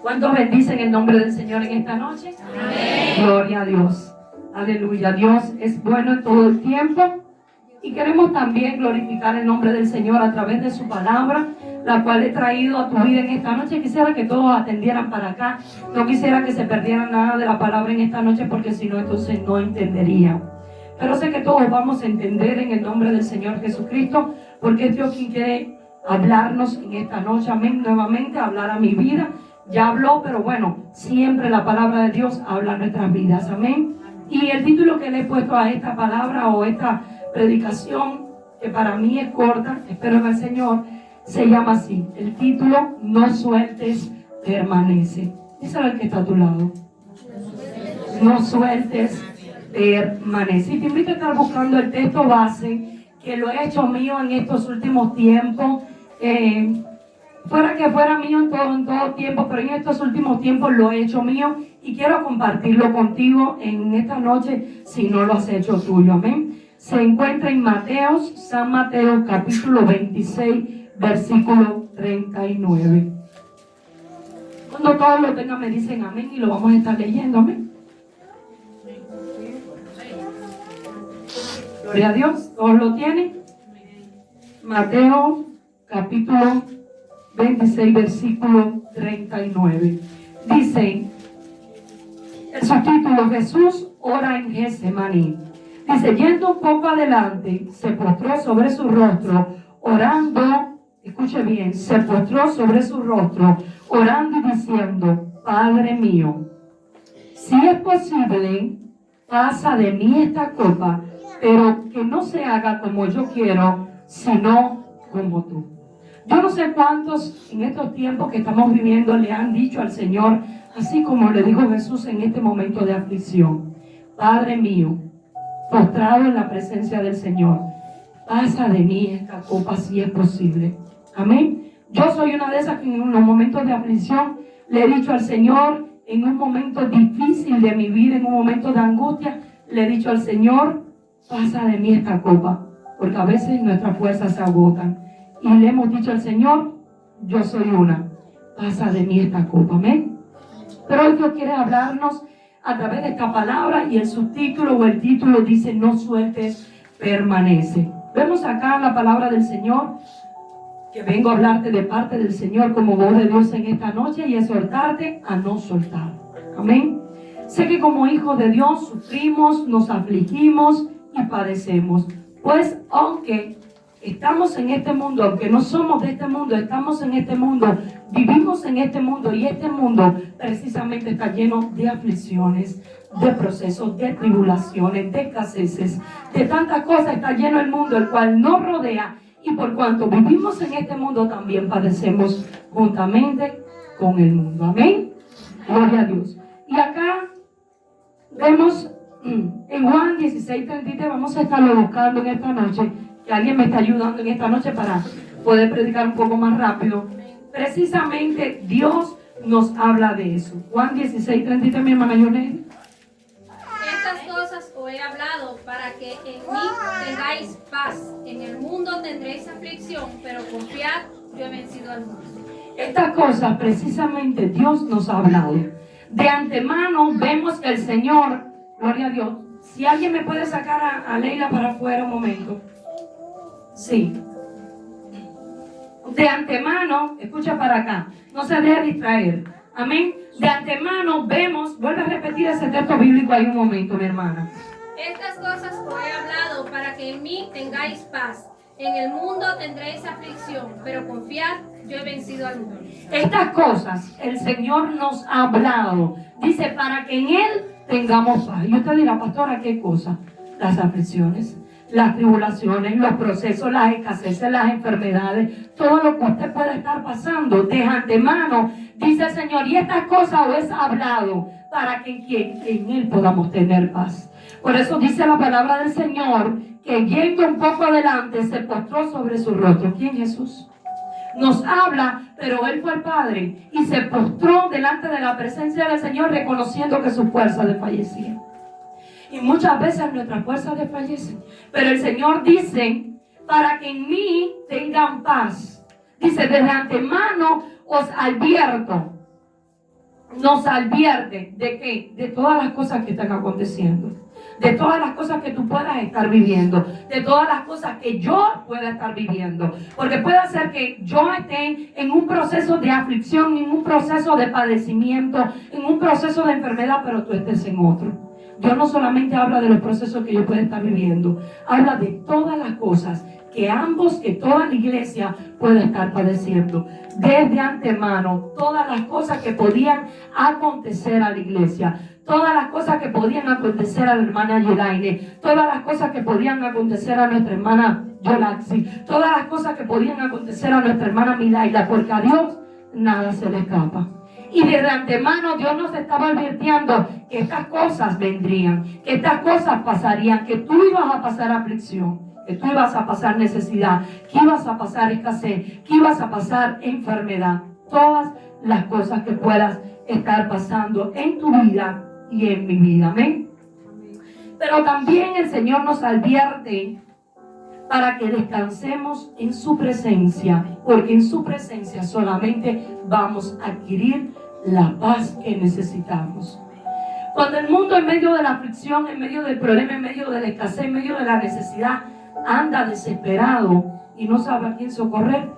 ¿Cuántos bendicen el nombre del Señor en esta noche? Amén. Gloria a Dios. Aleluya. Dios es bueno en todo el tiempo. Y queremos también glorificar el nombre del Señor a través de su palabra, la cual he traído a tu vida en esta noche. Quisiera que todos atendieran para acá. No quisiera que se perdieran nada de la palabra en esta noche, porque si no, entonces no entenderían. Pero sé que todos vamos a entender en el nombre del Señor Jesucristo, porque es Dios quien quiere hablarnos en esta noche. Amén. Nuevamente hablar a mi vida. Ya habló, pero bueno, siempre la palabra de Dios habla a nuestras vidas. Amén. Y el título que le he puesto a esta palabra o esta predicación, que para mí es corta, espero en el Señor, se llama así. El título: No sueltes, permanece. Díselo al que está a tu lado. No sueltes, permanece. Y te invito a estar buscando el texto base, que lo he hecho mío en estos últimos tiempos. Fuera que fuera mío en todo tiempo, pero en estos últimos tiempos lo he hecho mío y quiero compartirlo contigo en esta noche, si no lo has hecho tuyo. Amén. Se encuentra en San Mateo capítulo 26, versículo 39. Cuando todos lo tengan me dicen amén y lo vamos a estar leyendo. Amén. Gloria a Dios. ¿Todos lo tienen? Mateo capítulo 26, versículo 39. Dice el subtítulo: Jesús ora en Getsemaní. Dice: yendo un poco adelante, se postró sobre su rostro, orando. Escuche bien: se postró sobre su rostro, orando y diciendo: Padre mío, si es posible, pasa de mí esta copa, pero que no se haga como yo quiero, sino como tú. Yo no sé cuántos en estos tiempos que estamos viviendo le han dicho al Señor, así como le dijo Jesús en este momento de aflicción: Padre mío, postrado en la presencia del Señor, pasa de mí esta copa si es posible. Amén. Yo soy una de esas que en unos momentos de aflicción le he dicho al Señor, en un momento difícil de mi vida, en un momento de angustia, le he dicho al Señor: pasa de mí esta copa, porque a veces nuestras fuerzas se agotan. Y le hemos dicho al Señor: yo soy una, pasa de mí esta copa. Amén. Pero hoy Dios quiere hablarnos a través de esta palabra, y el subtítulo o el título dice: no sueltes, permanece. Vemos acá la palabra del Señor, que vengo a hablarte de parte del Señor como voz de Dios en esta noche, y exhortarte a no soltar. Amén. Sé que como hijos de Dios sufrimos, nos afligimos y padecemos. Pues aunque estamos en este mundo, aunque no somos de este mundo, estamos en este mundo, vivimos en este mundo, y este mundo precisamente está lleno de aflicciones, de procesos, de tribulaciones, de escaseces, de tantas cosas. Está lleno el mundo, el cual nos rodea, y por cuanto vivimos en este mundo, también padecemos juntamente con el mundo. Amén. Gloria a Dios. Y acá vemos en Juan 16:33, vamos a estarlo buscando en esta noche, que alguien me está ayudando en esta noche para poder predicar un poco más rápido. Precisamente Dios nos habla de eso. Juan 16:33, mi hermana Yonel. Estas cosas os he hablado para que en mí tengáis paz. En el mundo tendréis aflicción, pero confiad, yo he vencido al mundo. Estas cosas precisamente Dios nos ha hablado. De antemano vemos que el Señor, gloria a Dios. Si alguien me puede sacar a Leila para afuera un momento. Sí. De antemano, escucha para acá, no se deje distraer. Amén. De antemano vemos, vuelve a repetir ese texto bíblico ahí un momento, mi hermana. Estas cosas os he hablado para que en mí tengáis paz. En el mundo tendréis aflicción, pero confiad, yo he vencido al mundo. Estas cosas el Señor nos ha hablado. Dice, para que en Él tengamos paz. Y usted dirá: pastora, ¿qué cosa? Las aflicciones, las tribulaciones, los procesos, las escaseces, las enfermedades, todo lo que usted pueda estar pasando de antemano, dice el Señor, y estas cosas os he hablado para que en Él podamos tener paz. Por eso dice la palabra del Señor que yendo un poco adelante se postró sobre su rostro. ¿Quién? Jesús. Nos habla, pero Él fue el Padre y se postró delante de la presencia del Señor, reconociendo que sus fuerzas desfallecían. Y muchas veces nuestras fuerzas desfallecen, pero el Señor dice: para que en mí tengan paz. Dice: desde antemano os advierto. nos advierte de que de todas las cosas que están aconteciendo, de todas las cosas que tú puedas estar viviendo, de todas las cosas que yo pueda estar viviendo, porque puede ser que yo esté en un proceso de aflicción, en un proceso de padecimiento, en un proceso de enfermedad, pero tú estés en otro. Dios no solamente habla de los procesos que yo pueda estar viviendo, habla de todas las cosas que toda la iglesia puede estar padeciendo. Desde antemano, todas las cosas que podían acontecer a la iglesia, todas las cosas que podían acontecer a la hermana Yelaine, todas las cosas que podían acontecer a nuestra hermana Yolaxi, todas las cosas que podían acontecer a nuestra hermana Milaila, porque a Dios nada se le escapa. Y desde antemano Dios nos estaba advirtiendo que estas cosas vendrían, que estas cosas pasarían, que tú ibas a pasar aflicción, que tú ibas a pasar necesidad, que ibas a pasar escasez, que ibas a pasar enfermedad. Todas las cosas que puedas estar pasando en tu vida y en mi vida. Amén. Pero también el Señor nos advierte para que descansemos en su presencia, porque en su presencia solamente vamos a adquirir la paz que necesitamos. Cuando el mundo en medio de la aflicción, en medio del problema, en medio de la escasez, en medio de la necesidad, anda desesperado y no sabe a quién socorrer,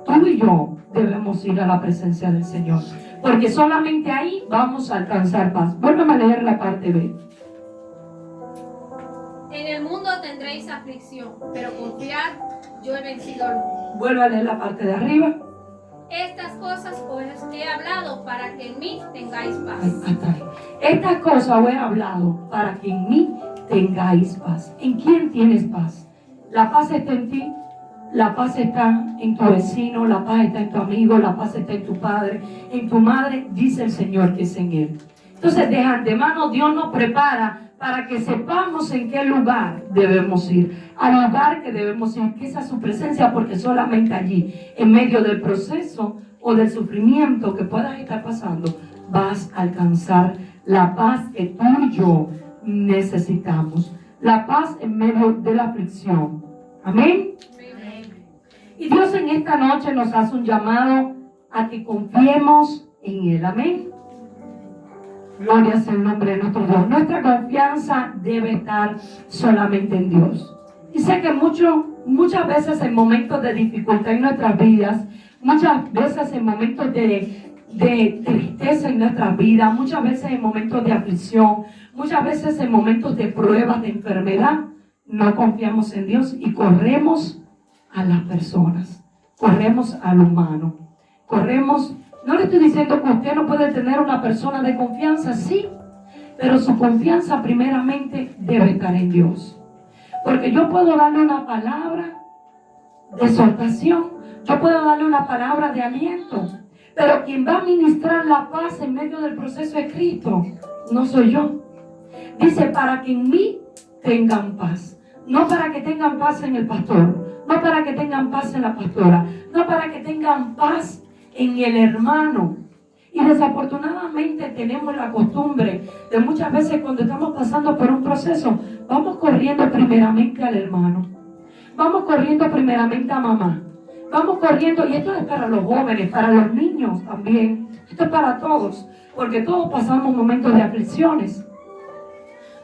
tú y yo debemos ir a la presencia del Señor, porque solamente ahí vamos a alcanzar paz. Vuélveme a leer la parte B. En el mundo tendréis aflicción, pero confiad, yo he vencido al mundo. Vuelve a leer la parte de arriba. Estas cosas os he hablado para que en mí tengáis paz. Hasta ahí. Estas cosas os he hablado para que en mí tengáis paz. ¿En quién tienes paz? La paz está en ti, la paz está en tu vecino, la paz está en tu amigo, la paz está en tu padre, en tu madre, dice el Señor que es en él. Entonces, de antemano Dios nos prepara para que sepamos en qué lugar debemos ir, al lugar que debemos ir, que esa es su presencia, porque solamente allí, en medio del proceso o del sufrimiento que puedas estar pasando, vas a alcanzar la paz que tú y yo necesitamos, la paz en medio de la aflicción. Amén. Y Dios en esta noche nos hace un llamado a que confiemos en Él. Amén. Gloria sea el nombre de nuestro Dios. Nuestra confianza debe estar solamente en Dios. Y sé que muchas veces en momentos de dificultad en nuestras vidas, muchas veces en momentos de tristeza en nuestras vidas, muchas veces en momentos de aflicción, muchas veces en momentos de pruebas, de enfermedad, no confiamos en Dios y corremos a las personas, corremos al humano, corremos. No le estoy diciendo que usted no puede tener una persona de confianza, sí, pero su confianza primeramente debe estar en Dios. Porque yo puedo darle una palabra de exhortación, yo puedo darle una palabra de aliento, pero quien va a ministrar la paz en medio del proceso es Cristo, no soy yo. Dice, para que en mí tengan paz, no para que tengan paz en el pastor, no para que tengan paz en la pastora, no para que tengan paz en el hermano. Y desafortunadamente tenemos la costumbre de muchas veces cuando estamos pasando por un proceso, vamos corriendo primeramente al hermano, vamos corriendo primeramente a mamá, vamos corriendo, y esto es para los jóvenes, para los niños también, esto es para todos, porque todos pasamos momentos de aflicciones,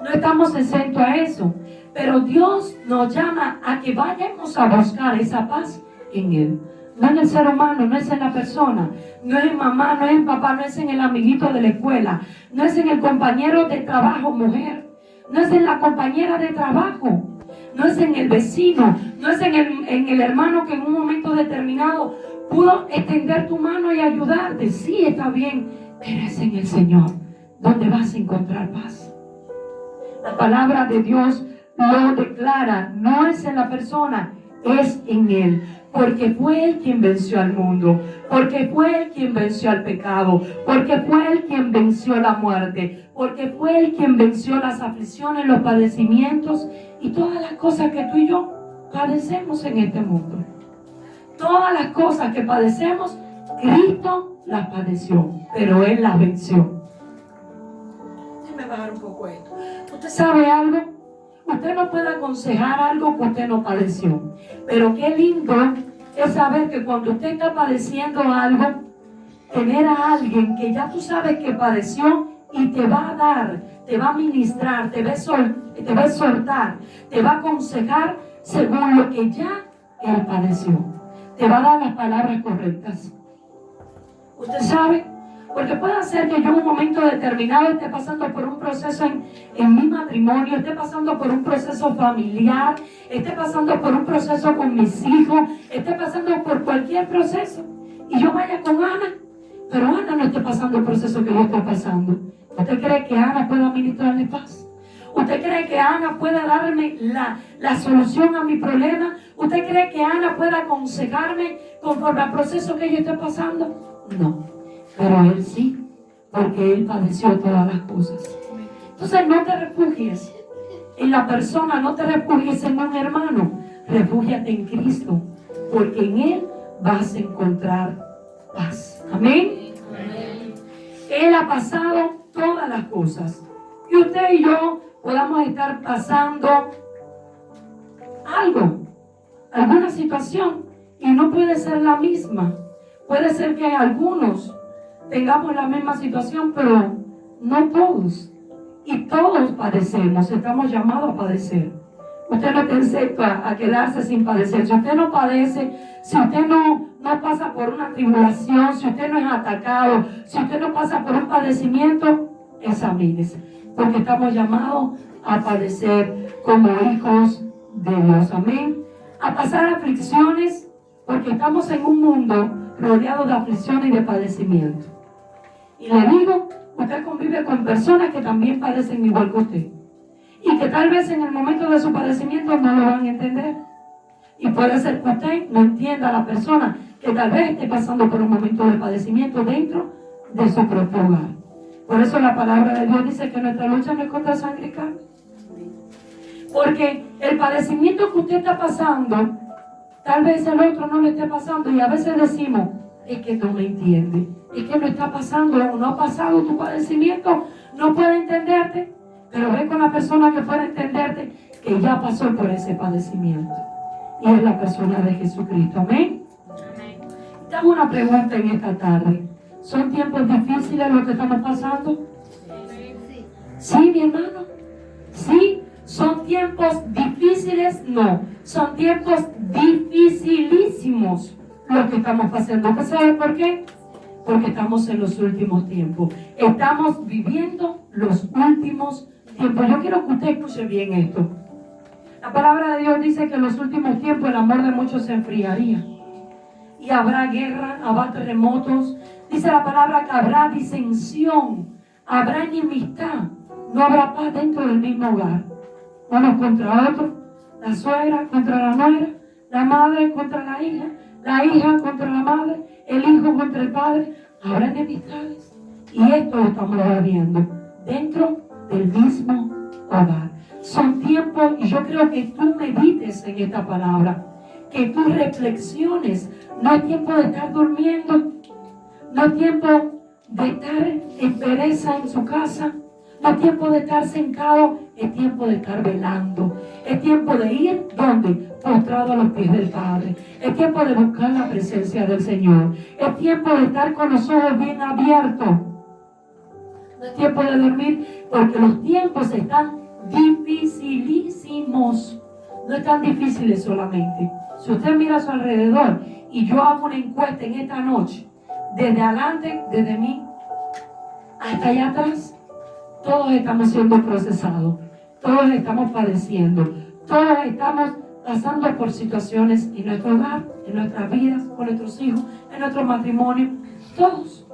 no estamos exentos a eso, pero Dios nos llama a que vayamos a buscar esa paz en Él. No en el ser humano, no es en la persona, no es en mamá, no es en papá, no es en el amiguito de la escuela, no es en el compañero de trabajo, mujer, no es en la compañera de trabajo, no es en el vecino, no es en el hermano que en un momento determinado pudo extender tu mano y ayudarte. Sí, está bien, pero es en el Señor donde vas a encontrar paz. La palabra de Dios lo declara, no es en la persona, es en Él. Porque fue Él quien venció al mundo, porque fue Él quien venció al pecado, porque fue Él quien venció la muerte, porque fue Él quien venció las aflicciones, los padecimientos y todas las cosas que tú y yo padecemos en este mundo. Todas las cosas que padecemos, Cristo las padeció, pero Él las venció. Déjame bajar un poco esto. ¿Usted sabe algo? Usted no puede aconsejar algo que usted no padeció. Pero qué lindo es saber que cuando usted está padeciendo algo, tener a alguien que ya tú sabes que padeció y te va a dar, te va a ministrar, te va a exhortar, te va a aconsejar según lo que ya él padeció. Te va a dar las palabras correctas. Usted sabe, porque puede ser que yo en un momento determinado esté pasando por un proceso en mi matrimonio, esté pasando por un proceso familiar, esté pasando por un proceso con mis hijos, esté pasando por cualquier proceso. Y yo vaya con Ana, pero Ana no esté pasando el proceso que yo estoy pasando. ¿Usted cree que Ana pueda ministrarle paz? ¿Usted cree que Ana pueda darme la solución a mi problema? ¿Usted cree que Ana pueda aconsejarme conforme al proceso que yo estoy pasando? No, pero él sí, porque él padeció todas las cosas. Entonces no te refugies en la persona, no te refugies en un hermano, refúgiate en Cristo, porque en él vas a encontrar paz. Amén. Amén. Él ha pasado todas las cosas. Y usted y yo podamos estar pasando algo, alguna situación, y no puede ser la misma. Puede ser que algunos tengamos la misma situación, pero no todos. Y todos padecemos, estamos llamados a padecer. Usted no está excepto a quedarse sin padecer. Si usted no padece, si usted no pasa por una tribulación, si usted no es atacado, si usted no pasa por un padecimiento, examínese. Porque estamos llamados a padecer como hijos de Dios. Amén. A pasar aflicciones, porque estamos en un mundo rodeado de aflicciones y de padecimiento. Y le digo, usted convive con personas que también padecen igual que usted. Y que tal vez en el momento de su padecimiento no lo van a entender. Y puede ser que usted no entienda a la persona que tal vez esté pasando por un momento de padecimiento dentro de su propio hogar. Por eso la palabra de Dios dice que nuestra lucha no es contra sangre y carne. Porque el padecimiento que usted está pasando, tal vez el otro no lo esté pasando. Y a veces decimos, es que no me entiende, es que no está pasando, no ha pasado tu padecimiento, no puede entenderte. Pero ve con la persona que puede entenderte, que ya pasó por ese padecimiento. Y es la persona de Jesucristo. Amén. Te hago una pregunta en esta tarde. ¿Son tiempos difíciles los que estamos pasando? Sí, mi hermano. Sí, son tiempos difíciles. No, son tiempos dificilísimos los que estamos pasando. ¿Usted sabe por qué? Porque estamos en los últimos tiempos. Estamos viviendo los últimos tiempos. Yo quiero que usted escuche bien esto. La palabra de Dios dice que en los últimos tiempos el amor de muchos se enfriaría. Y habrá guerra, habrá terremotos. Dice la palabra que habrá disensión, habrá enemistad. No habrá paz dentro del mismo hogar. Unos contra otros, la suegra contra la nuera, la madre contra la hija contra la madre, el hijo contra el padre. Habrá enemistades. Y esto lo estamos viendo dentro del mismo hogar. Son tiempos, y yo creo que tú medites en esta palabra, que tú reflexiones. No es tiempo de estar durmiendo, no es tiempo de estar en pereza en su casa, no es tiempo de estar sentado, es tiempo de estar velando. Es tiempo de ir, ¿dónde? Postrado a los pies del Padre. Es tiempo de buscar la presencia del Señor. Es tiempo de estar con los ojos bien abiertos. No es tiempo de dormir, porque los tiempos están dificilísimos. No están difíciles solamente. Si usted mira a su alrededor y yo hago una encuesta en esta noche, desde adelante, desde mí hasta allá atrás, todos estamos siendo procesados, todos estamos padeciendo, todos estamos pasando por situaciones en nuestro hogar, en nuestras vidas, con nuestros hijos, en nuestro matrimonio, todos,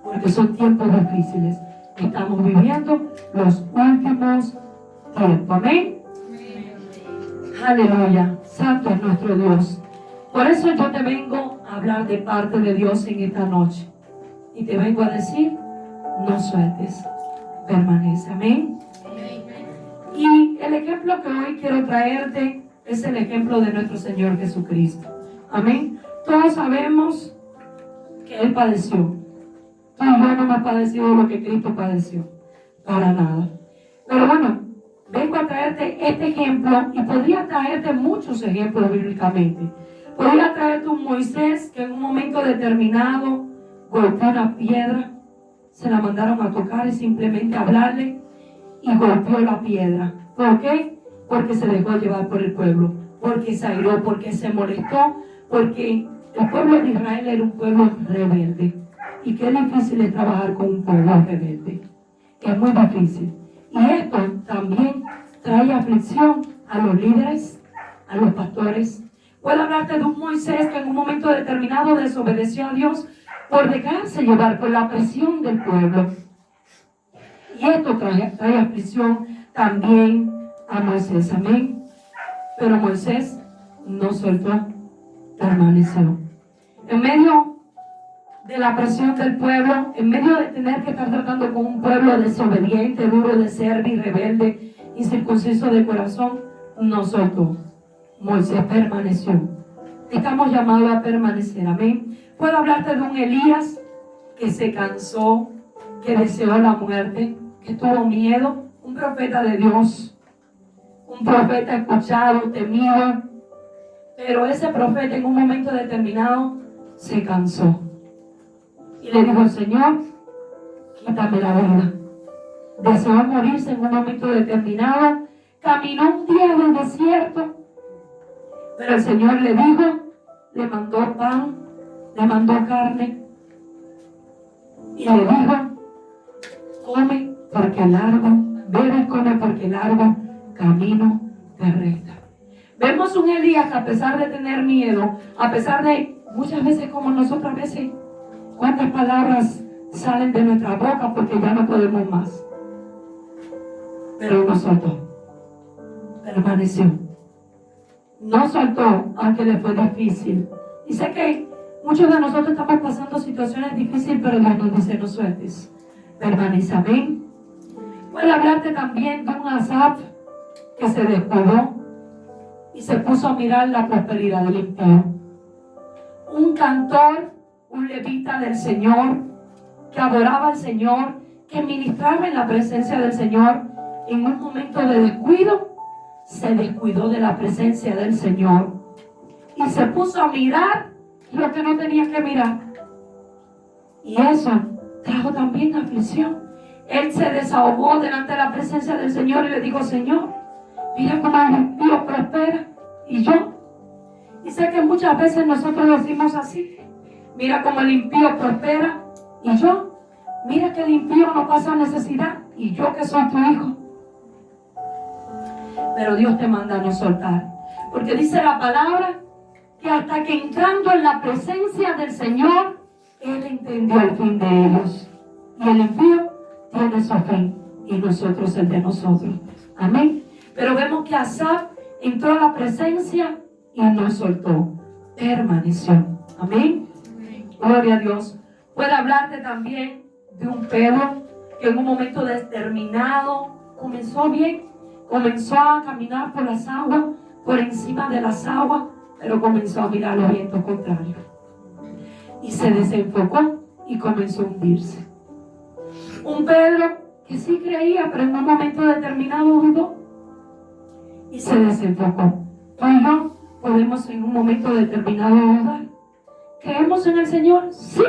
porque son tiempos difíciles. Estamos viviendo los últimos tiempos. Amén. Aleluya. Santo es nuestro Dios. Por eso yo te vengo a hablar de parte de Dios en esta noche. Y te vengo a decir, no sueltes, permanece. Amén. Y el ejemplo que hoy quiero traerte es el ejemplo de nuestro Señor Jesucristo. Amén. Todos sabemos que Él padeció. Tú y yo no hemos padecido lo que Cristo padeció. Para nada. Pero bueno, vengo a traerte este ejemplo y podría traerte muchos ejemplos bíblicamente. Podría traerte un Moisés que en un momento determinado golpeó una piedra, se la mandaron a tocar y simplemente hablarle y golpeó la piedra. ¿Por qué? Porque se dejó llevar por el pueblo, porque se airó, porque se molestó, porque el pueblo de Israel era un pueblo rebelde. Y qué difícil es trabajar con un pueblo rebelde. Es muy difícil. Y esto también trae aflicción a los líderes, a los pastores. Puedo hablarte de un Moisés que en un momento determinado desobedeció a Dios por dejarse llevar por la presión del pueblo. Y esto trae aflicción también a Moisés. Amén. Pero Moisés no soltó, permaneció. En medio de la presión del pueblo, en medio de tener que estar tratando con un pueblo desobediente, duro de servir, rebelde, incircunciso de corazón, no soltó. Moisés permaneció. Estamos llamados a permanecer. Amén. Puedo hablarte de un Elías que se cansó, que deseó la muerte, que tuvo miedo. Un profeta de Dios, un profeta escuchado, temido. Pero ese profeta en un momento determinado se cansó. Y le dijo: Señor, quítame la vida. Deseó morirse en un momento determinado. Caminó un día en el desierto. Pero el Señor le dijo, le mandó pan, le mandó carne. Y le dijo: come porque largo, bebe y come porque largo camino te resta. Vemos un Elías que a pesar de tener miedo, a pesar de muchas veces como nosotros a veces, cuántas palabras salen de nuestra boca porque ya no podemos más. Pero no soltó, permaneció. No soltó, aunque le fue difícil. Y sé que muchos de nosotros estamos pasando situaciones difíciles, pero Dios nos dice: no sueltes, permanece. Amén. Puedo hablarte también de un Asaf que se descuidó y se puso a mirar la prosperidad del impío. Un cantor, un levita del Señor, que adoraba al Señor, que ministraba en la presencia del Señor, en un momento de descuido, se descuidó de la presencia del Señor y se puso a mirar lo que no tenía que mirar. Y eso trajo también aflicción. Él se desahogó delante de la presencia del Señor y le dijo: Señor, mira cómo el impío prospera y yo. Y sé que muchas veces nosotros decimos así: mira cómo el impío prospera y yo. Mira que el impío no pasa necesidad y yo que soy tu hijo. Pero Dios te manda a no soltar, porque dice la palabra que hasta que entrando en la presencia del Señor, Él entendió el fin de ellos. Y el impío tiene su fin y nosotros el de nosotros. Amén. Pero vemos que Asaf entró a la presencia y no soltó, permaneció. Amén. Gloria a Dios. Puede hablarte también de un Pedro que en un momento determinado comenzó bien. Comenzó a caminar por las aguas, por encima de las aguas, pero comenzó a mirar los vientos contrarios. Y se desenfocó y comenzó a hundirse. Un Pedro que sí creía, pero en un momento determinado dudó y se desenfocó. Tú y yo podemos en un momento determinado dudar. ¿Creemos en el Señor? Sí,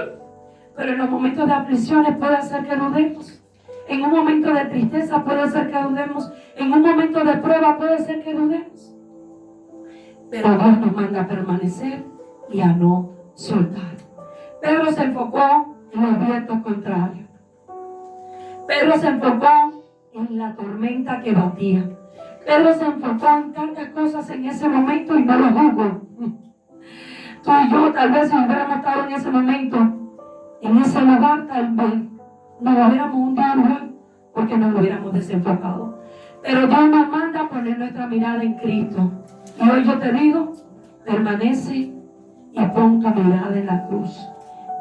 pero en los momentos de aflicciones puede hacer que dudemos. En un momento de tristeza puede ser que dudemos. En un momento de prueba puede ser que dudemos. Pero Dios nos manda a permanecer y a no soltar. Pedro se enfocó en los vientos contrarios. Pedro se enfocó en la tormenta que batía. Pedro se enfocó en tantas cosas en ese momento y no lo juzgo. Tú y yo tal vez si hubiéramos estado en ese momento, en ese lugar, tal vez nos hubiéramos hundido igual porque nos hubiéramos desenfocado. Pero Dios nos manda a poner nuestra mirada en Cristo. Y hoy yo te digo, permanece y pon tu mirada en la cruz.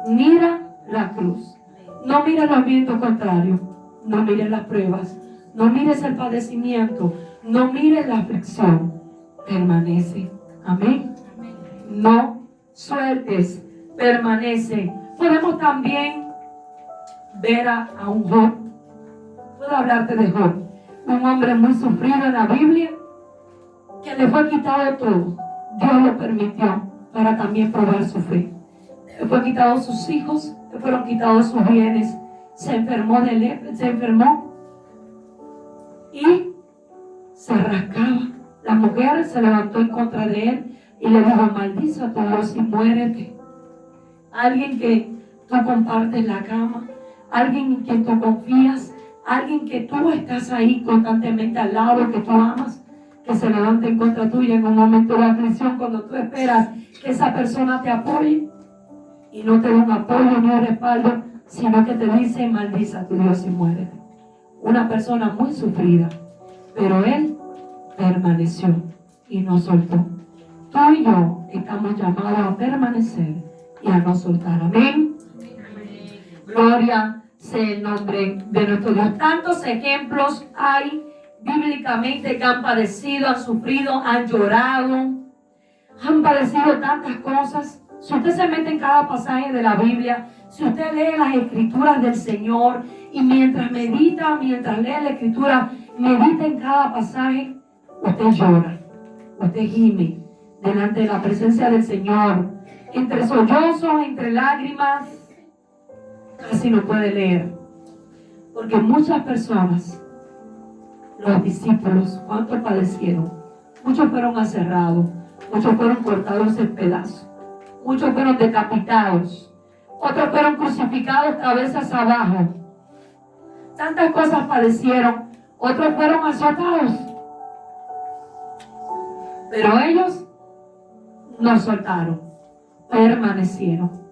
Mira la cruz. No mires los vientos contrarios. No mires las pruebas. No mires el padecimiento. No mires la aflicción. Permanece. Amén. No sueltes. Permanece. Podemos también ver a un Job. Puedo hablarte de Job, un hombre muy sufrido en la Biblia, que le fue quitado todo. Dios lo permitió para también probar su fe. Le fue quitado sus hijos, le fueron quitados sus bienes, se enfermó y se rascaba. La mujer se levantó en contra de él y le dijo: maldice a tu Dios y muérete. Alguien que tú compartes la cama, alguien en quien tú confías, alguien que tú estás ahí constantemente al lado, que tú amas, que se levante en contra tuya en un momento de aflicción, cuando tú esperas que esa persona te apoye y no te da un apoyo ni un respaldo, sino que te dice: maldice a tu Dios y muérete. Una persona muy sufrida, pero él permaneció y no soltó. Tú y yo estamos llamados a permanecer y a no soltar. Amén. Gloria sea el nombre de nuestro Dios. Tantos ejemplos hay bíblicamente que han padecido, han sufrido, han llorado, han padecido tantas cosas. Si usted se mete en cada pasaje de la Biblia, si usted lee las escrituras del Señor y mientras medita, mientras lee la escritura, medita en cada pasaje, usted llora, usted gime delante de la presencia del Señor, entre sollozos, entre lágrimas. Casi no puede leer, porque muchas personas, los discípulos, ¿cuánto padecieron? Muchos fueron aserrados, muchos fueron cortados en pedazos, muchos fueron decapitados, otros fueron crucificados cabezas abajo. Tantas cosas padecieron, otros fueron azotados, pero ellos no soltaron, permanecieron.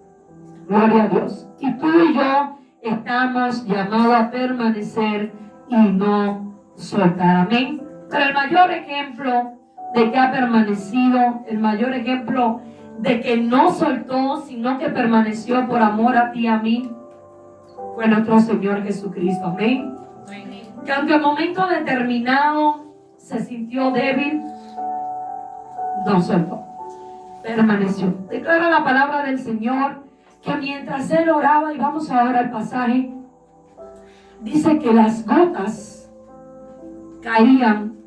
Gloria a Dios. Y tú y yo estamos llamados a permanecer y no soltar. Amén. Pero el mayor ejemplo de que ha permanecido, el mayor ejemplo de que no soltó, sino que permaneció por amor a ti y a mí, fue nuestro Señor Jesucristo. Amén. Que aunque en un momento determinado se sintió débil, no soltó, permaneció. Declara la palabra del Señor que mientras él oraba, y vamos ahora al pasaje, dice que las gotas caían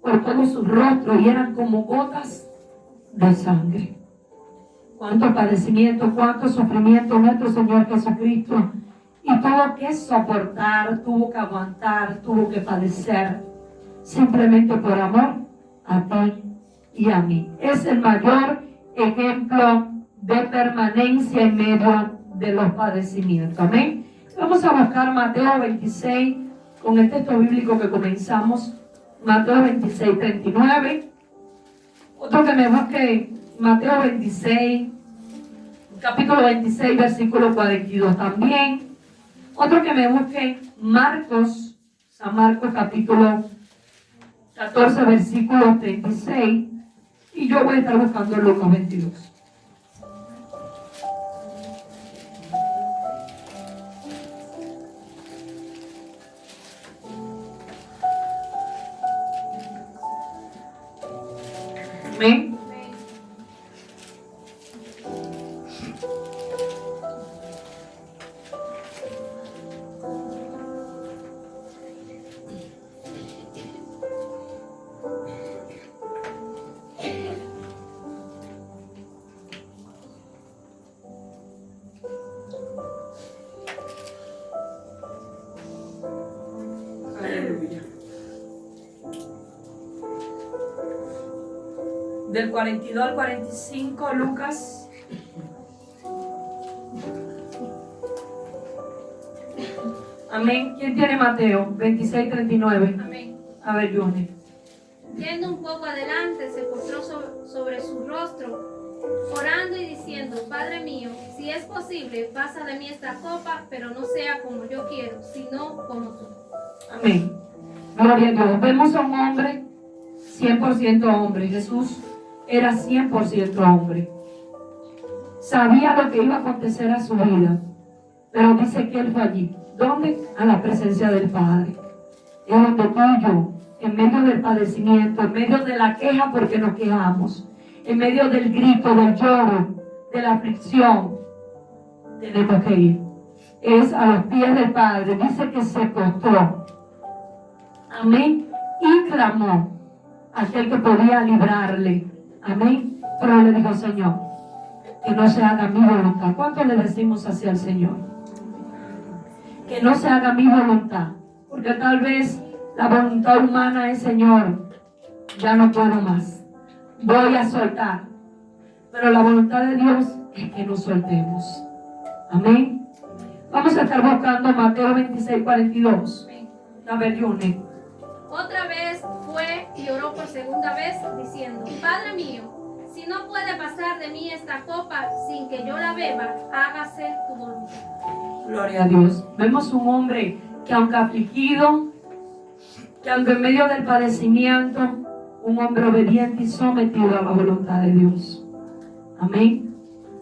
por todo su rostro y eran como gotas de sangre. Cuánto padecimiento, cuánto sufrimiento nuestro Señor Jesucristo, y tuvo que soportar, tuvo que aguantar, tuvo que padecer, simplemente por amor a ti y a mí. Es el mayor ejemplo de permanencia en medio de los padecimientos. Amén. Vamos a buscar Mateo 26 con el texto bíblico que comenzamos, Mateo 26, 39. Otro que me busque Mateo 26, capítulo 26, versículo 42 también. Otro que me busque Marcos, San Marcos capítulo 14, versículo 36. Y yo voy a estar buscando Lucas 22. Amén. Aleluya. Del 42 al 45, Lucas. Amén. ¿Quién tiene Mateo 26, 39? Amén. A ver, Johnny. Yendo un poco adelante, se postró sobre su rostro, orando y diciendo: Padre mío, si es posible, pasa de mí esta copa, pero no sea como yo quiero, sino como tú. Amén. Gloria a Dios. Vemos a un hombre, 100% hombre. Jesús era 100% hombre. Sabía lo que iba a acontecer a su vida, pero dice que él fue allí. ¿Dónde? A la presencia del Padre. Es donde tú y yo, en medio del padecimiento, en medio de la queja porque nos quejamos, en medio del grito, del lloro, de la aflicción, tenemos que ir. Es a los pies del Padre. Dice que se postró. Amén. Y clamó a aquel que podía librarle. Amén. Pero le dijo: Señor, que no se haga mi voluntad. ¿Cuánto le decimos hacia el Señor? que no se haga mi voluntad, porque tal vez la voluntad humana es, Señor, ya no puedo más, voy a soltar, pero la voluntad de Dios es que nos soltemos. Amén. Vamos a estar buscando Mateo 26:42. A ver, Yune. Otra vez fue y oró por segunda vez, diciendo: Padre mío, si no puede pasar de mí esta copa sin que yo la beba, hágase tu voluntad. Gloria a Dios. Vemos un hombre que, aunque afligido, que aunque en medio del padecimiento, un hombre obediente y sometido a la voluntad de Dios. Amén.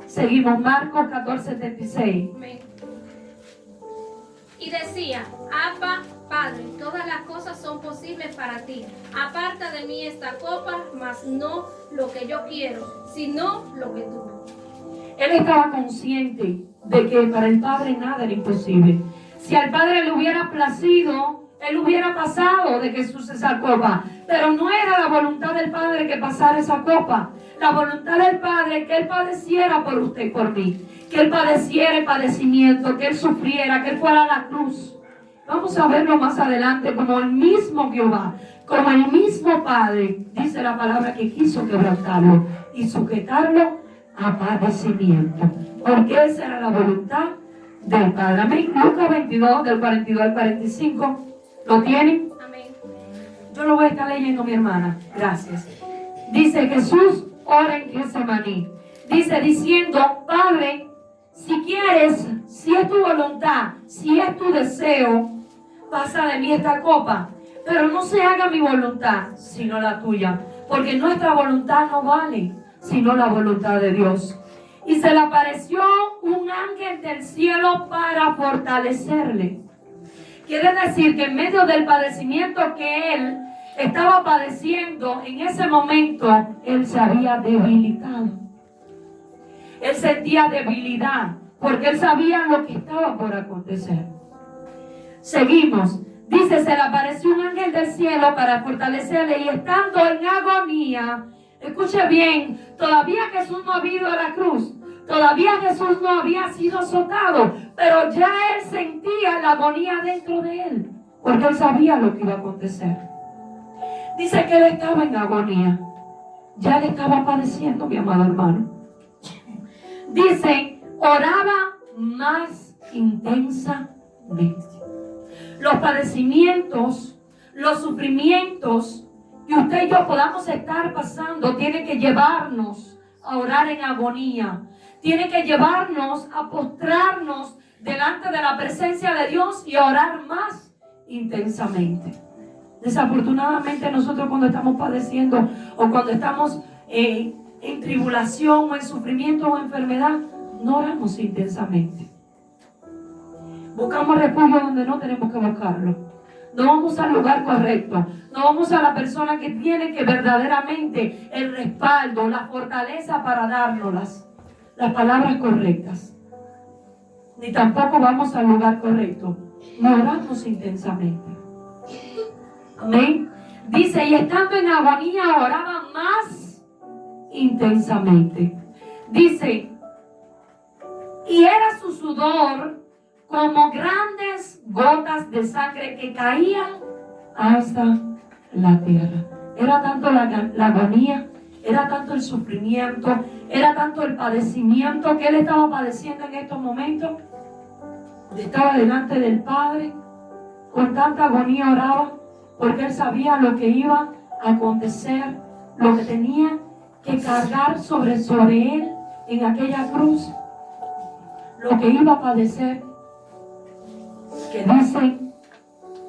Seguimos, Marcos 14:76. Amén. Y decía: Abba, Padre, todas las cosas son posibles para ti. Aparta de mí esta copa, mas no lo que yo quiero, sino lo que tú. Él estaba consciente de que para el Padre nada era imposible. Si al Padre le hubiera placido, Él hubiera pasado de Jesús esa copa. Pero no era la voluntad del Padre que pasara esa copa. La voluntad del Padre es que Él padeciera por usted y por mí. Que Él padeciera el padecimiento, que Él sufriera, que Él fuera a la cruz. Vamos a verlo más adelante, como el mismo Jehová, como el mismo Padre, dice la palabra, que quiso quebrantarlo y sujetarlo a padecimiento. Porque esa era la voluntad del Padre. Amén. Lucas 22, del 42 al 45. ¿Lo tienen? Amén. Yo lo voy a estar leyendo, mi hermana. Gracias. Dice: Jesús ora en Getsemaní. Dice, diciendo: Padre, si quieres, si es tu voluntad, si es tu deseo, pasa de mí esta copa, pero no se haga mi voluntad, sino la tuya, porque nuestra voluntad no vale, sino la voluntad de Dios. Y se le apareció un ángel del cielo para fortalecerle. Quiere decir que en medio del padecimiento que él estaba padeciendo, en ese momento, él se había debilitado. Él sentía debilidad, porque él sabía lo que estaba por acontecer. Seguimos. Dice, se le apareció un ángel del cielo para fortalecerle, y estando en agonía, escuche bien, todavía Jesús no había ido a la cruz, todavía Jesús no había sido azotado, pero ya él sentía la agonía dentro de él, porque él sabía lo que iba a acontecer. Dice que él estaba en agonía, ya le estaba padeciendo, mi amado hermano. Dice, oraba más intensamente. Los padecimientos, los sufrimientos que usted y yo podamos estar pasando, tiene que llevarnos a orar en agonía. Tiene que llevarnos a postrarnos delante de la presencia de Dios y a orar más intensamente. Desafortunadamente nosotros, cuando estamos padeciendo o cuando estamos en tribulación o en sufrimiento o enfermedad, no oramos intensamente. Buscamos refugio donde no tenemos que buscarlo. No vamos al lugar correcto. No vamos a la persona que tiene que verdaderamente el respaldo, la fortaleza para darnos las palabras correctas. Ni tampoco vamos al lugar correcto. No oramos intensamente. Amén. Dice, y estando en agonía oraba más intensamente. Dice, y era su sudor como grandes gotas de sangre que caían hasta la tierra. Era tanto la agonía, era tanto el sufrimiento, era tanto el padecimiento que él estaba padeciendo en estos momentos. Estaba delante del Padre, con tanta agonía oraba, porque él sabía lo que iba a acontecer, lo que tenía que cargar sobre él en aquella cruz, lo que iba a padecer. Que dicen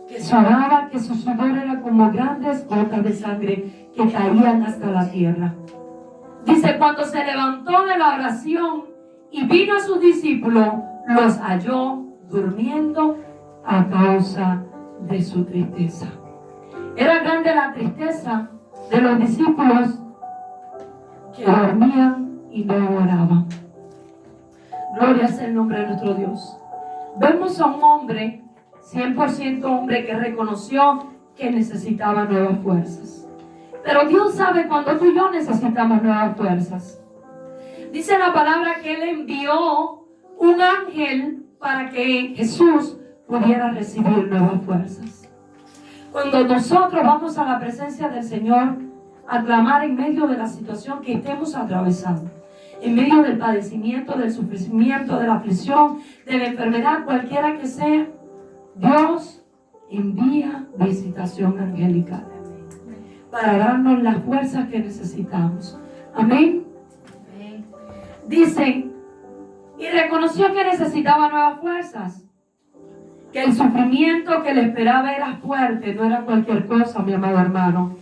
que sudaba, que su sudor era como grandes gotas de sangre que caían hasta la tierra. Dice, cuando se levantó de la oración y vino a sus discípulos, los halló durmiendo a causa de su tristeza. Era grande la tristeza de los discípulos que dormían y no oraban. Gloria sea el nombre de nuestro Dios. Vemos a un hombre, 100% hombre, que reconoció que necesitaba nuevas fuerzas. Pero Dios sabe cuando tú y yo necesitamos nuevas fuerzas. Dice la palabra que Él envió un ángel para que Jesús pudiera recibir nuevas fuerzas. Cuando nosotros vamos a la presencia del Señor a clamar en medio de la situación que estemos atravesando, en medio del padecimiento, del sufrimiento, de la aflicción, de la enfermedad, cualquiera que sea, Dios envía visitación angelical para darnos las fuerzas que necesitamos. Amén. Dicen, y reconoció que necesitaba nuevas fuerzas, que el sufrimiento que le esperaba era fuerte, no era cualquier cosa, mi amado hermano.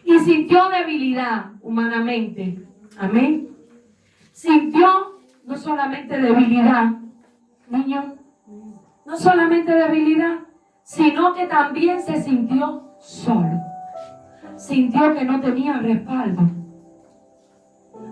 Y sintió debilidad humanamente. Amén. Sintió no solamente debilidad, niño, no solamente debilidad, sino que también se sintió solo. Sintió que no tenía respaldo,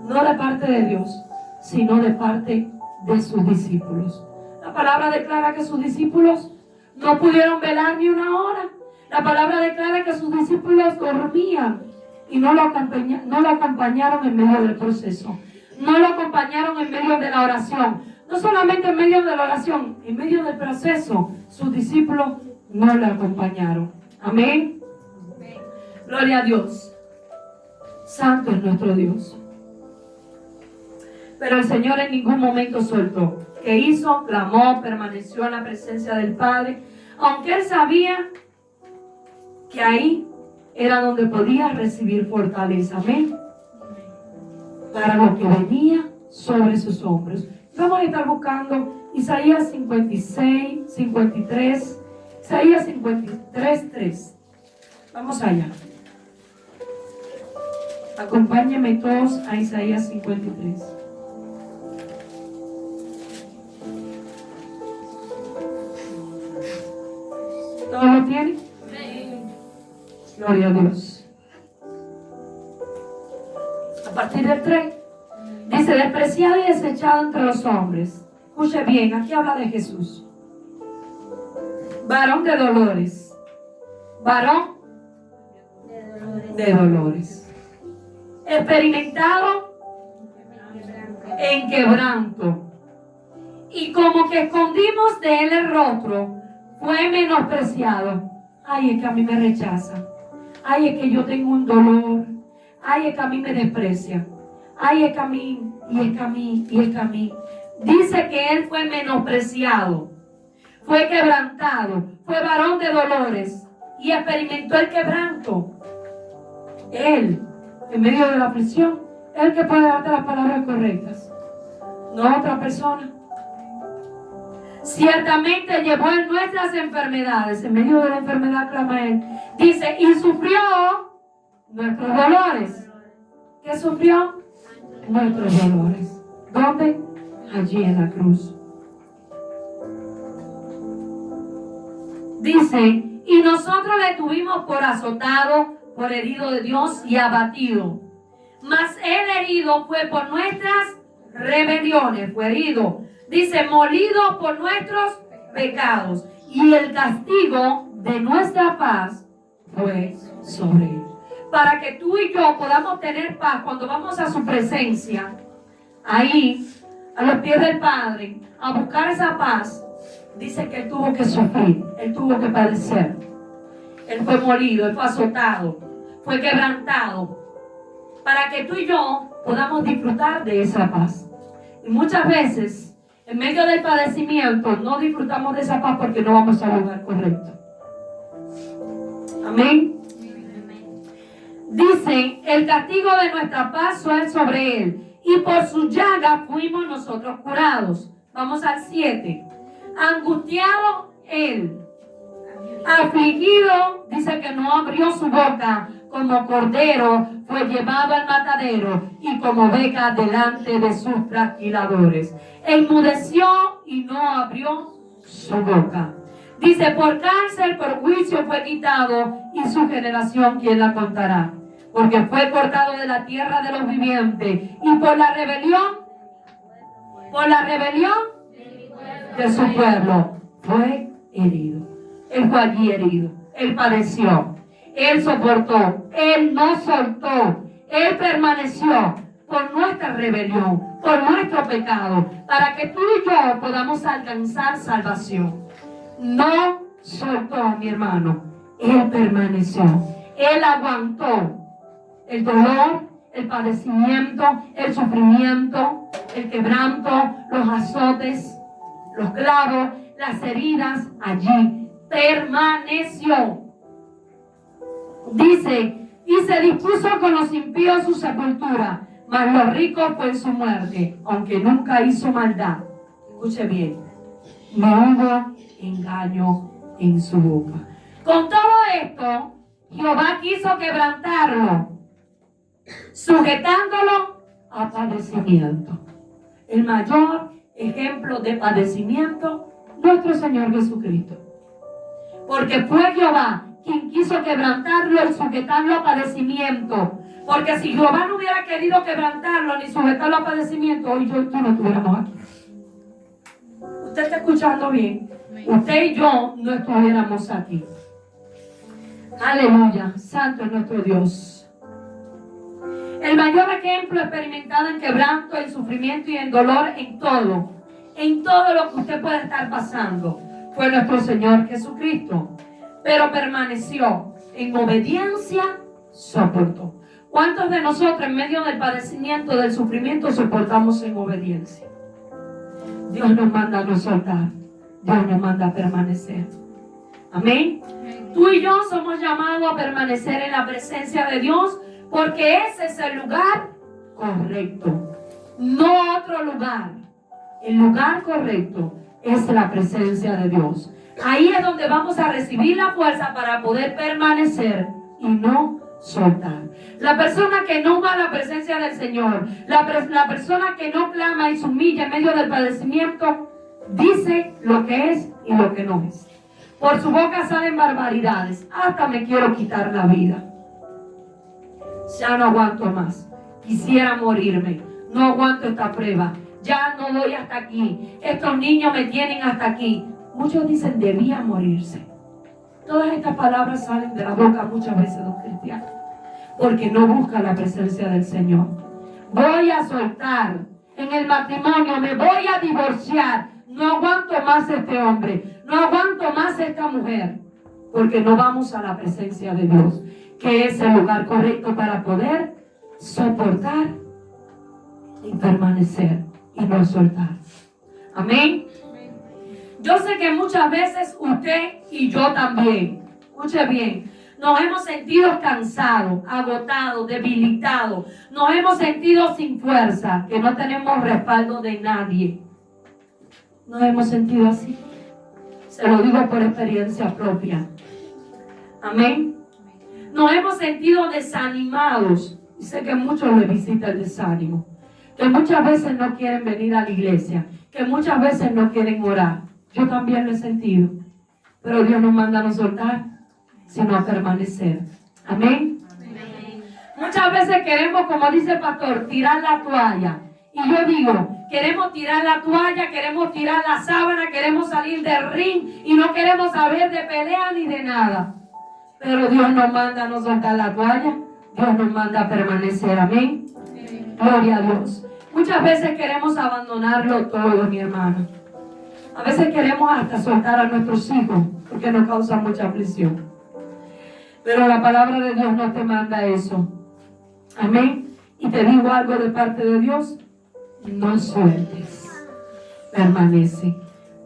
no de parte de Dios, sino de parte de sus discípulos. La palabra declara que sus discípulos no pudieron velar ni una hora. La palabra declara que sus discípulos dormían y no lo acompañaron en medio del proceso. No lo acompañaron en medio de la oración. No solamente en medio de la oración, en medio del proceso, sus discípulos no le acompañaron. Amén. Gloria a Dios. Santo es nuestro Dios. Pero el Señor en ningún momento soltó. ¿Qué hizo? Clamó, permaneció en la presencia del Padre, aunque él sabía que ahí era donde podía recibir fortaleza. Amén. Para lo que venía sobre sus hombros. Vamos a estar buscando Isaías 56, 53, Isaías 53, 3. Vamos allá. Acompáñenme todos a Isaías 53. ¿Todos lo tienen? Gloria a Dios. A partir del 3, dice, despreciado y desechado entre los hombres. Escuche bien, aquí habla de Jesús. Varón de dolores. Varón de dolores. Experimentado en quebranto. Y como que escondimos de él el rostro, fue menospreciado. Ay, es que a mí me rechaza. Ay, es que yo tengo un dolor. Ay, es que a mí me desprecia. Ay, es que a mí, y es que a mí, y es que a mí. Dice que él fue menospreciado, fue quebrantado, fue varón de dolores y experimentó el quebranto. Él, en medio de la aflicción, él que puede darte las palabras correctas, no otra persona. Ciertamente llevó en nuestras enfermedades, en medio de la enfermedad clama él. Dice, y sufrió nuestros dolores. ¿Qué sufrió? Nuestros dolores. ¿Dónde? Allí en la cruz. Dice, y nosotros le tuvimos por azotado, por herido de Dios y abatido. Mas el herido fue por nuestras rebeliones, fue herido. Dice, molido por nuestros pecados. Y el castigo de nuestra paz fue sobre él. Para que tú y yo podamos tener paz cuando vamos a su presencia, ahí, a los pies del Padre, a buscar esa paz, dice que él tuvo que sufrir, él tuvo que padecer. Él fue molido, él fue azotado, fue quebrantado, para que tú y yo podamos disfrutar de esa paz. Y muchas veces, en medio del padecimiento, no disfrutamos de esa paz porque no vamos al lugar correcto. Amén. Dice, el castigo de nuestra paz fue sobre él, y por su llaga fuimos nosotros curados. Vamos al 7. Angustiado él, afligido, dice que no abrió su boca, como cordero fue llevado al matadero, y como oveja delante de sus trasquiladores. Enmudeció y no abrió su boca. Dice, por cárcel, por juicio fue quitado, y su generación, ¿quién la contará? Porque fue cortado de la tierra de los vivientes, y por la rebelión de su pueblo, fue herido. Él fue allí herido, él padeció, él soportó, él no soltó, él permaneció por nuestra rebelión, por nuestro pecado, para que tú y yo podamos alcanzar salvación. no soltó, mi hermano. Él permaneció. Él aguantó el dolor, el padecimiento, el sufrimiento, el quebranto, los azotes, los clavos, las heridas. Allí permaneció. Dice, y se dispuso con los impíos su sepultura, mas los ricos fue en su muerte, aunque nunca hizo maldad. Escuche bien, no hubo engaño en su boca. Con todo esto, Jehová quiso quebrantarlo, sujetándolo a padecimiento. El mayor ejemplo de padecimiento, nuestro Señor Jesucristo. Porque fue Jehová quien quiso quebrantarlo y sujetarlo a padecimiento. Porque si Jehová no hubiera querido quebrantarlo ni sujetarlo a padecimiento, hoy yo y tú no estuviéramos aquí. ¿Usted está escuchando bien? Usted y yo no estuviéramos aquí. Aleluya, santo es nuestro Dios. El mayor ejemplo experimentado en quebranto, en sufrimiento y en dolor, en todo lo que usted puede estar pasando, fue nuestro Señor Jesucristo. Pero permaneció en obediencia, soportó. ¿Cuántos de nosotros en medio del padecimiento, del sufrimiento, soportamos en obediencia? Dios nos manda a no soltar. Dios nos manda a permanecer. Amén. Tú y yo somos llamados a permanecer en la presencia de Dios, porque ese es el lugar correcto, no otro lugar. El lugar correcto es la presencia de Dios. Ahí es donde vamos a recibir la fuerza para poder permanecer y no soltar. La persona que no va a la presencia del Señor, la persona que no clama y se humilla en medio del padecimiento, dice lo que es y lo que no es. Por su boca salen barbaridades. Hasta me quiero quitar la vida. Ya no aguanto más. Quisiera morirme. No aguanto esta prueba. Ya no voy hasta aquí. Estos niños me tienen hasta aquí. Muchos dicen debía morirse. Todas estas palabras salen de la boca muchas veces de un cristiano, porque no busca la presencia del Señor. Voy a soltar. En el matrimonio me voy a divorciar. No aguanto más este hombre. No aguanto más esta mujer. Porque no vamos a la presencia de Dios, que es el lugar correcto para poder soportar y permanecer y no soltar. Amén. Yo sé que muchas veces usted y yo también, escuche bien, nos hemos sentido cansados, agotados, debilitados. Nos hemos sentido sin fuerza, que no tenemos respaldo de nadie. Nos hemos sentido así. Se lo digo por experiencia propia. Amén. Nos hemos sentido desanimados. Y sé que muchos les visita el desánimo. Que muchas veces no quieren venir a la iglesia. Que muchas veces no quieren orar. Yo también lo he sentido. Pero Dios nos manda a no soltar, sino a permanecer. Amén. Amén. Muchas veces queremos, como dice el pastor, tirar la toalla. Y yo digo, queremos tirar la toalla, queremos tirar la sábana, queremos salir del ring y no queremos saber de pelea ni de nada. Pero Dios nos manda a no soltar la toalla. Dios nos manda a permanecer. Amén. Amén. Gloria a Dios. Muchas veces queremos abandonarlo todo, mi hermano. A veces queremos hasta soltar a nuestros hijos porque nos causa mucha aflicción. Pero la palabra de Dios no te manda eso. Amén. Y te digo algo de parte de Dios. No sueltes. Permanece.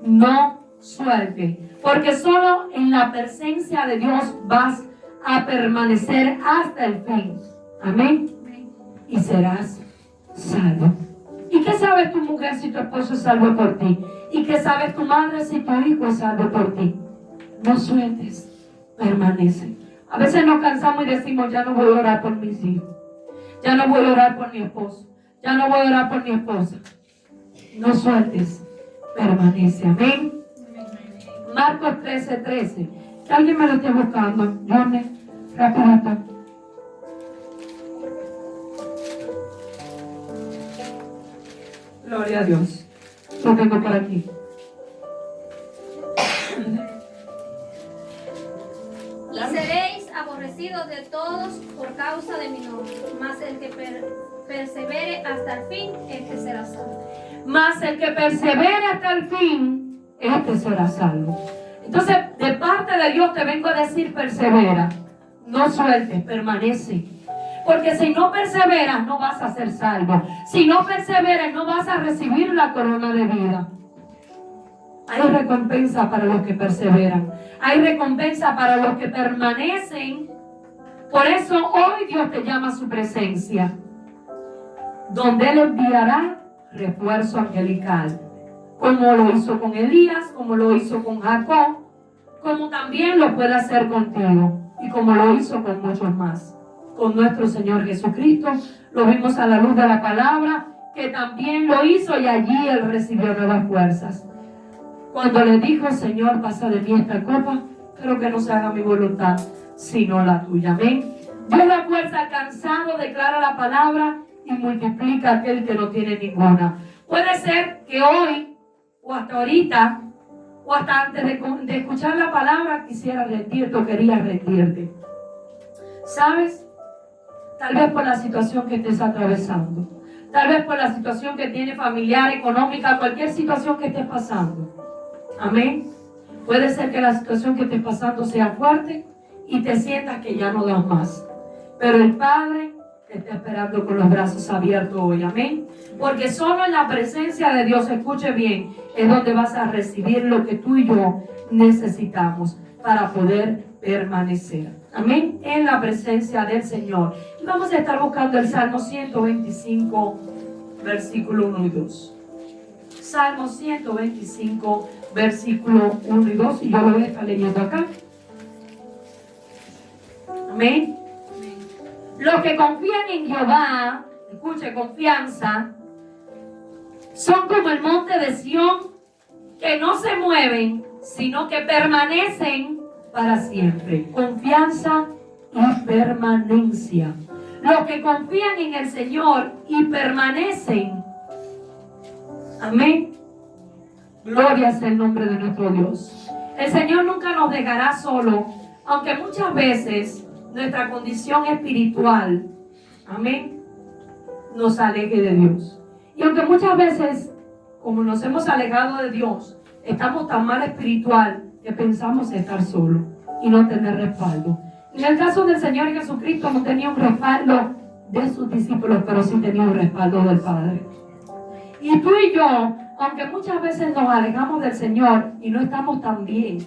No sueltes. Porque solo en la presencia de Dios vas a permanecer hasta el fin. Amén. Y serás salvo. ¿Y qué sabes tu mujer si tu esposo es salvo por ti? ¿Y qué sabes tu madre si tu hijo es salvo por ti? No sueltes, permanece. A veces nos cansamos y decimos, ya no voy a orar por mis hijos. Ya no voy a orar por mi esposo. Ya no voy a orar por mi esposa. No sueltes, permanece. Amén. Marcos 13:13. Que alguien me lo esté buscando. Johnny, rapidito. Gloria a Dios. Lo tengo por aquí. Y seréis aborrecidos de todos por causa de mi nombre, mas el que persevere hasta el fin, este será salvo. Mas el que persevere hasta el fin, este será salvo. Entonces, de parte de Dios te vengo a decir, persevera, no sueltes, permanece. Porque si no perseveras, no vas a ser salvo. Si no perseveras, no vas a recibir la corona de vida. Hay recompensa para los que perseveran. Hay recompensa para los que permanecen. Por eso hoy Dios te llama a su presencia, donde Él enviará refuerzo angelical, como lo hizo con Elías, como lo hizo con Jacob, como también lo puede hacer contigo y como lo hizo con muchos más. Con nuestro Señor Jesucristo, lo vimos a la luz de la palabra, que también lo hizo y allí Él recibió nuevas fuerzas. Cuando le dijo, Señor, pasa de mí esta copa, pero que no se haga mi voluntad, sino la tuya. Amén. Dios da fuerza al cansado, declara la palabra y multiplica a aquel que no tiene ninguna. Puede ser que hoy, o hasta ahorita, o hasta antes de escuchar la palabra, quisiera rendirte o quería rendirte. ¿Sabes? Tal vez por la situación que estés atravesando. Tal vez por la situación que tienes familiar, económica, cualquier situación que estés pasando. Amén. Puede ser que la situación que estés pasando sea fuerte y te sientas que ya no das más. Pero el Padre te está esperando con los brazos abiertos hoy. Amén. Porque solo en la presencia de Dios, escuche bien, es donde vas a recibir lo que tú y yo necesitamos para poder permanecer. Amén. En la presencia del Señor. Y vamos a estar buscando el Salmo 125, versículo 1 y 2. Salmo 125, versículo 1 y 2. Y yo lo voy a estar leyendo acá. Amén. Los que confían en Jehová, escuche, confianza, son como el monte de Sión, que no se mueven, sino que permanecen para siempre. Confianza y permanencia. Los que confían en el Señor y permanecen. Amén. Gloria sea el nombre de nuestro Dios. El Señor nunca nos dejará solo, aunque muchas veces nuestra condición espiritual, amén, nos aleje de Dios. Y aunque muchas veces, como nos hemos alejado de Dios, estamos tan mal espiritual que pensamos estar solos y no tener respaldo. En el caso del Señor Jesucristo no tenía un respaldo de sus discípulos, pero sí tenía un respaldo del Padre. Y tú y yo, aunque muchas veces nos alejamos del Señor y no estamos tan bien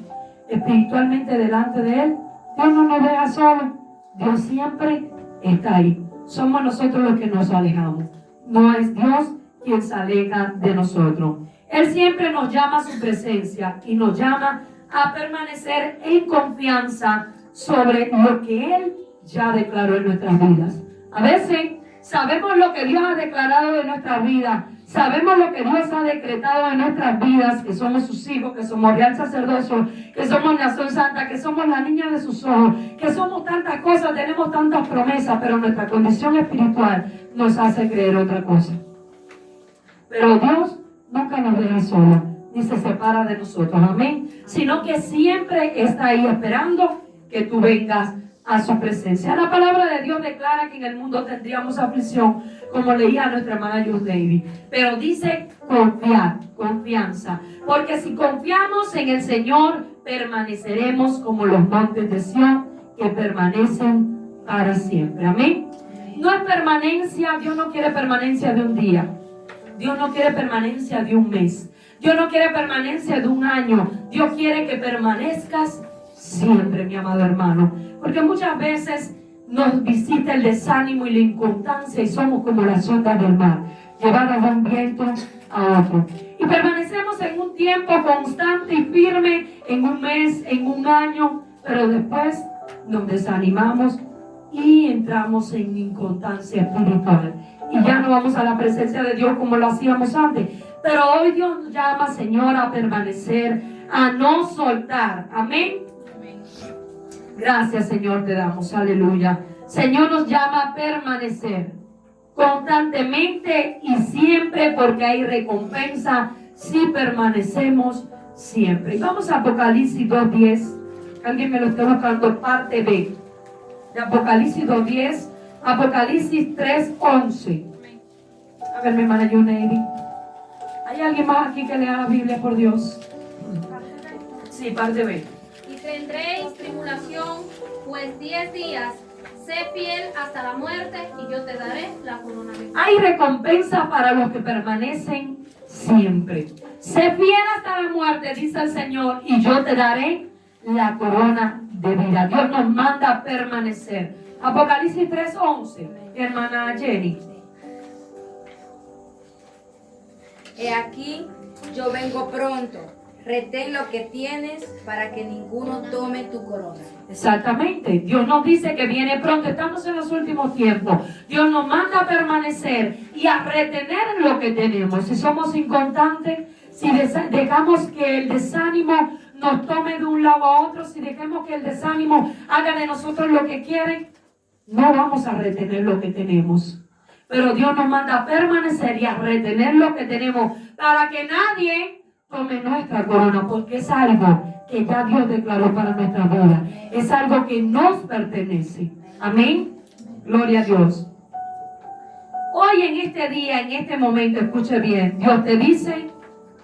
espiritualmente delante de Él, Dios no nos deja solo. Dios siempre está ahí. Somos nosotros los que nos alejamos. No es Dios quien se aleja de nosotros. Él siempre nos llama a su presencia y nos llama a permanecer en confianza sobre lo que Él ya declaró en nuestras vidas. A veces sabemos lo que Dios ha declarado de nuestras vidas. Sabemos lo que Dios ha decretado en nuestras vidas, que somos sus hijos, que somos real sacerdocio, que somos nación santa, que somos la niña de sus ojos, que somos tantas cosas, tenemos tantas promesas, pero nuestra condición espiritual nos hace creer otra cosa. Pero Dios nunca nos deja solos, ni se separa de nosotros, amén, sino que siempre está ahí esperando que tú vengas a su presencia. La palabra de Dios declara que en el mundo tendríamos aflicción, como leía nuestra hermana Youth Lady, pero dice confiar, confianza, porque si confiamos en el Señor, permaneceremos como los montes de Sión, que permanecen para siempre, amén. No es permanencia, Dios no quiere permanencia de un día, Dios no quiere permanencia de un mes, Dios no quiere permanencia de un año, Dios quiere que permanezcas siempre, mi amado hermano, porque muchas veces nos visita el desánimo y la inconstancia y somos como las ondas del mar, llevadas de un viento a otro. Y permanecemos en un tiempo constante y firme, en un mes, en un año, pero después nos desanimamos y entramos en inconstancia espiritual. Y ya no vamos a la presencia de Dios como lo hacíamos antes. Pero hoy Dios nos llama, Señor, a permanecer, a no soltar. Amén. Gracias, Señor, te damos, aleluya. Señor nos llama a permanecer constantemente y siempre, porque hay recompensa si permanecemos siempre. Y vamos a Apocalipsis 2:10. Alguien me lo está buscando, parte B. De Apocalipsis 2:10, Apocalipsis 3:11. A ver, mi hermana Yuneidy. ¿Hay alguien más aquí que lea la Biblia, por Dios? Sí, parte B. Y tendréis tribulación, pues 10 días. Sé fiel hasta la muerte y yo te daré la corona de vida. Hay recompensa para los que permanecen siempre. Sé fiel hasta la muerte, dice el Señor, y yo te daré la corona de vida. Dios nos manda a permanecer. Apocalipsis 3:11, hermana Jenny. He aquí, yo vengo pronto. Retén lo que tienes para que ninguno tome tu corona. Exactamente. Dios nos dice que viene pronto. Estamos en los últimos tiempos. Dios nos manda a permanecer y a retener lo que tenemos. Si somos inconstantes, si dejamos que el desánimo nos tome de un lado a otro, si dejamos que el desánimo haga de nosotros lo que quieren, no vamos a retener lo que tenemos. Pero Dios nos manda a permanecer y a retener lo que tenemos para que nadie tome nuestra corona, porque es algo que ya Dios declaró para nuestra vida. Es algo que nos pertenece. Amén. Gloria a Dios. Hoy en este día, en este momento, escuche bien, Dios te dice,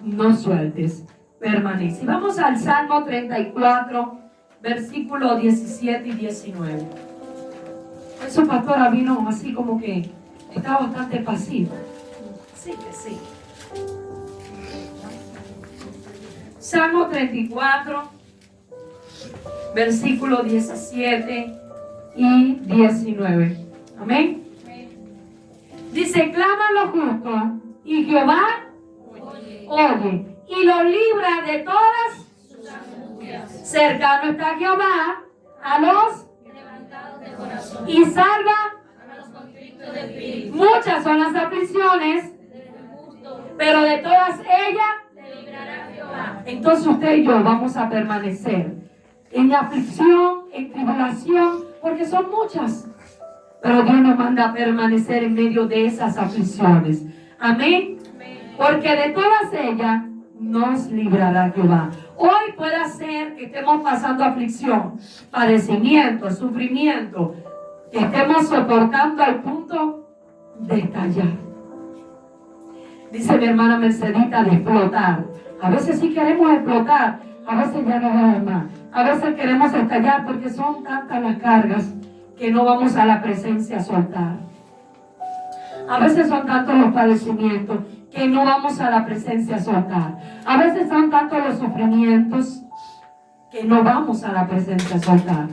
no sueltes, permanece. Y vamos al Salmo 34, versículos 17 y 19. Su pastora vino así como que está bastante pasiva. Sí que sí. Salmo 34, versículos 17 y 19. Amén. Dice, claman los justos y Jehová oye y los libra de todas sus angustias. Cercano está Jehová a los Levantados de corazón, y salva. a los contritos de espíritu. Muchas son las aflicciones, pero de todas ellas. Te librará Jehová. Entonces usted y yo vamos a permanecer en aflicción, en tribulación, porque son muchas. Pero Dios nos manda a permanecer en medio de esas aflicciones. Amén. Porque de todas ellas nos librará Jehová. Hoy puede ser que estemos pasando aflicción, padecimiento, sufrimiento, que estemos soportando al punto de estallar. Dice mi hermana Mercedita, de explotar. A veces sí queremos explotar, a veces ya no vamos más. A veces queremos estallar porque son tantas las cargas que no vamos a la presencia a soltar. A veces son tantos los padecimientos que no vamos a la presencia a soltar. A veces son tantos los sufrimientos que no vamos a la presencia a soltar.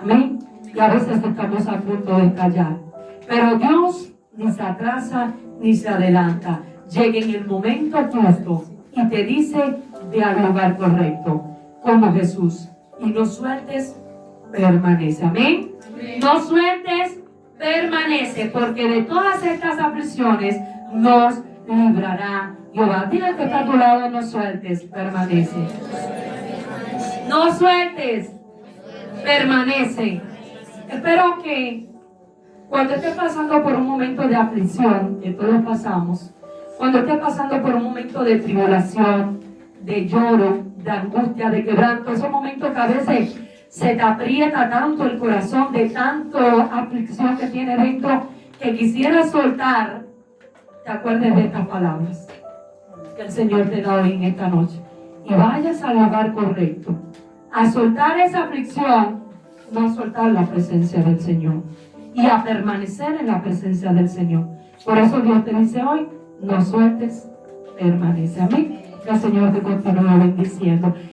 Amén. Y a veces estamos a punto de estallar. Pero Dios ni se atrasa ni se adelanta. Llega en el momento justo y te dice ve al lugar correcto, como Jesús. Y no sueltes, permanece. Amén. No sueltes, permanece, porque de todas estas aflicciones nos librará Jehová. Dile al que está a tu lado, no sueltes, permanece. No sueltes, permanece. Espero que cuando estés pasando por un momento de aflicción, que todos pasamos, cuando estés pasando por un momento de tribulación, de lloro, de angustia, de quebranto, esos momentos que a veces se te aprieta tanto el corazón de tanta aflicción que tiene dentro, que quisieras soltar, te acuerdes de estas palabras que el Señor te da hoy en esta noche. Y vayas al lugar correcto, a soltar esa aflicción, no a soltar la presencia del Señor, y a permanecer en la presencia del Señor. Por eso Dios te dice hoy, no sueltes, permanece. Amén. Que el Señor te continúe bendiciendo.